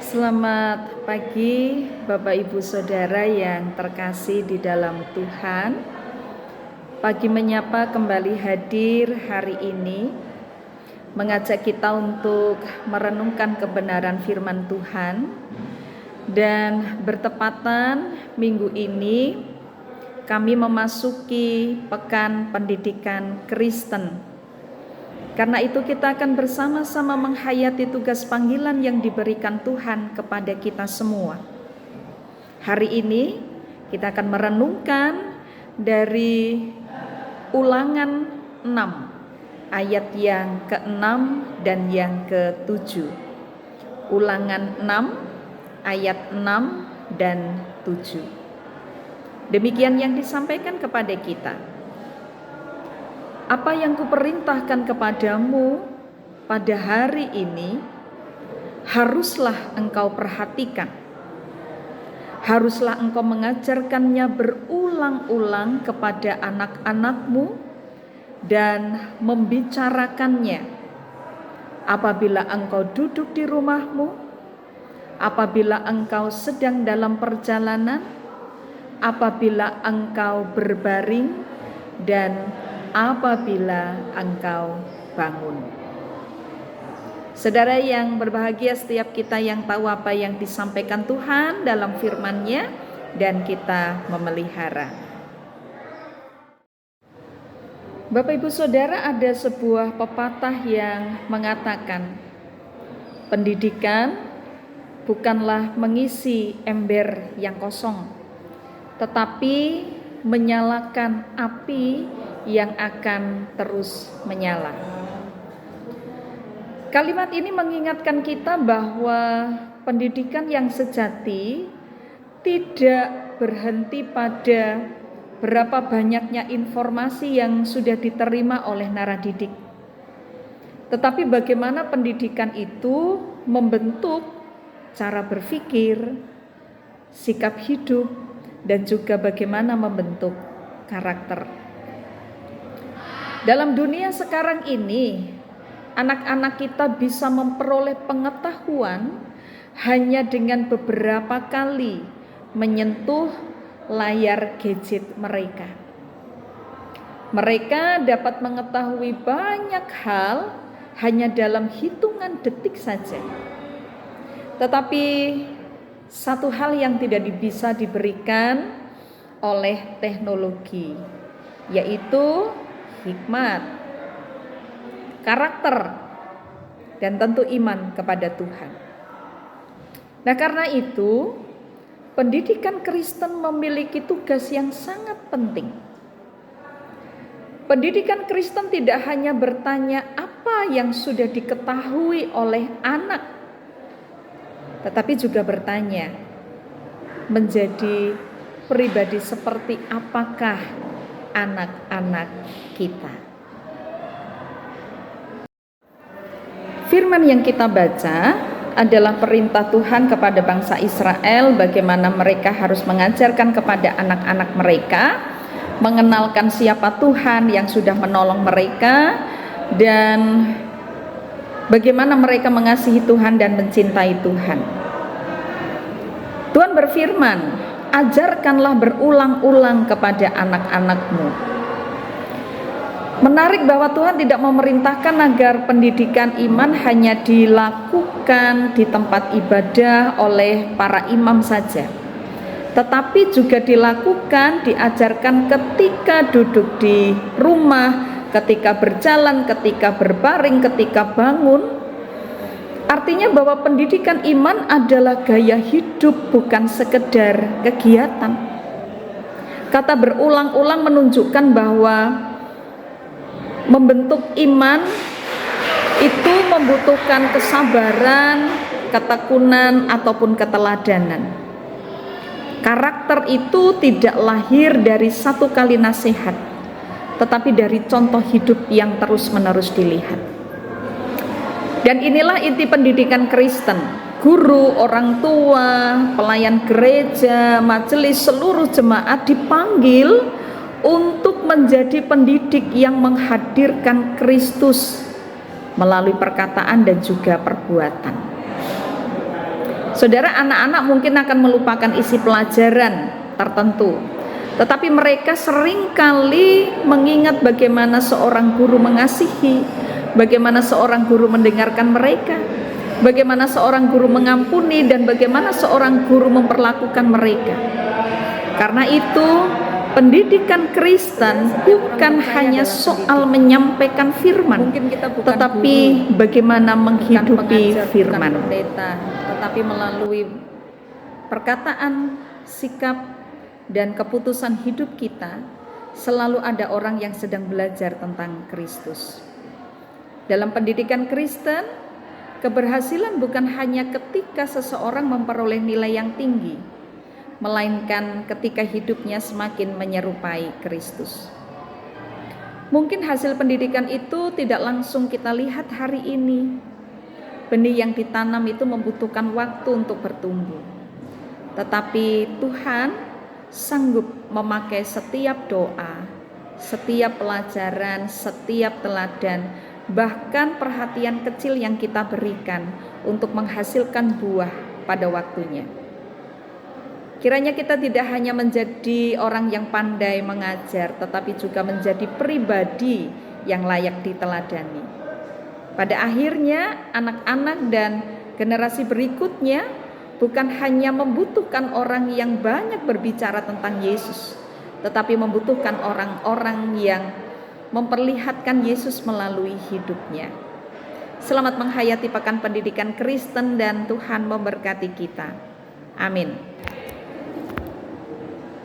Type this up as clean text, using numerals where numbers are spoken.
Selamat pagi Bapak Ibu Saudara yang terkasih di dalam Tuhan. Pagi menyapa kembali hadir hari ini, mengajak kita untuk merenungkan kebenaran firman Tuhan. Dan bertepatan minggu ini kami memasuki Pekan Pendidikan Kristen. Karena itu kita akan bersama-sama menghayati tugas panggilan yang diberikan Tuhan kepada kita semua. Hari ini kita akan merenungkan dari Ulangan 6 ayat yang ke-6 dan yang ke-7. Ulangan 6 ayat 6 dan 7. Demikian yang disampaikan kepada kita. Apa yang kuperintahkan kepadamu pada hari ini, haruslah engkau perhatikan. Haruslah engkau mengajarkannya berulang-ulang kepada anak-anakmu dan membicarakannya apabila engkau duduk di rumahmu, apabila engkau sedang dalam perjalanan, apabila engkau berbaring, dan apabila engkau bangun. Saudara yang berbahagia, setiap kita yang tahu apa yang disampaikan Tuhan dalam firman-Nya dan kita memelihara. Bapak Ibu Saudara, ada sebuah pepatah yang mengatakan, pendidikan bukanlah mengisi ember yang kosong, tetapi menyalakan api yang akan terus menyala. Kalimat ini mengingatkan kita bahwa pendidikan yang sejati tidak berhenti pada berapa banyaknya informasi yang sudah diterima oleh naradidik, tetapi bagaimana pendidikan itu membentuk cara berpikir, sikap hidup, dan juga bagaimana membentuk karakter. Dalam dunia sekarang ini, anak-anak kita bisa memperoleh pengetahuan hanya dengan beberapa kali menyentuh layar gadget mereka. Mereka dapat mengetahui banyak hal hanya dalam hitungan detik saja. Tetapi satu hal yang tidak bisa diberikan oleh teknologi, yaitu hikmat, karakter, dan tentu iman kepada Tuhan. Nah, karena itu pendidikan Kristen memiliki tugas yang sangat penting. Pendidikan Kristen tidak hanya bertanya apa yang sudah diketahui oleh anak, tetapi juga bertanya, menjadi pribadi seperti apakah anak-anak kita. Firman yang kita baca adalah perintah Tuhan kepada bangsa Israel, bagaimana mereka harus mengajarkan kepada anak-anak mereka, mengenalkan siapa Tuhan yang sudah menolong mereka, dan bagaimana mereka mengasihi Tuhan dan mencintai Tuhan. Tuhan berfirman, ajarkanlah berulang-ulang kepada anak-anakmu. Menarik bahwa Tuhan tidak memerintahkan agar pendidikan iman hanya dilakukan di tempat ibadah oleh para imam saja, tetapi juga dilakukan, diajarkan ketika duduk di rumah, ketika berjalan, ketika berbaring, ketika bangun. Artinya bahwa pendidikan iman adalah gaya hidup, bukan sekedar kegiatan. Kata berulang-ulang menunjukkan bahwa membentuk iman itu membutuhkan kesabaran, ketekunan, ataupun keteladanan. Karakter itu tidak lahir dari satu kali nasihat, tetapi dari contoh hidup yang terus-menerus dilihat. Dan inilah inti pendidikan Kristen. Guru, orang tua, pelayan gereja, majelis, seluruh jemaat dipanggil untuk menjadi pendidik yang menghadirkan Kristus melalui perkataan dan juga perbuatan. Saudara, anak-anak mungkin akan melupakan isi pelajaran tertentu, tetapi mereka seringkali mengingat bagaimana seorang guru mengasihi, bagaimana seorang guru mendengarkan mereka, bagaimana seorang guru mengampuni, dan bagaimana seorang guru memperlakukan mereka. Karena itu, pendidikan Kristen bukan hanya soal menyampaikan firman, tetapi bagaimana menghidupi firman. Tetapi melalui perkataan, sikap, dan keputusan hidup kita, selalu ada orang yang sedang belajar tentang Kristus. Dalam pendidikan Kristen, keberhasilan bukan hanya ketika seseorang memperoleh nilai yang tinggi, melainkan ketika hidupnya semakin menyerupai Kristus. Mungkin hasil pendidikan itu tidak langsung kita lihat hari ini. Benih yang ditanam itu membutuhkan waktu untuk bertumbuh. Tetapi Tuhan sanggup memakai setiap doa, setiap pelajaran, setiap teladan, bahkan perhatian kecil yang kita berikan untuk menghasilkan buah pada waktunya. Kiranya kita tidak hanya menjadi orang yang pandai mengajar, tetapi juga menjadi pribadi yang layak diteladani. Pada akhirnya, anak-anak dan generasi berikutnya bukan hanya membutuhkan orang yang banyak berbicara tentang Yesus, tetapi membutuhkan orang-orang yang memperlihatkan Yesus melalui hidupnya. Selamat menghayati pekan pendidikan Kristen dan Tuhan memberkati kita. Amin.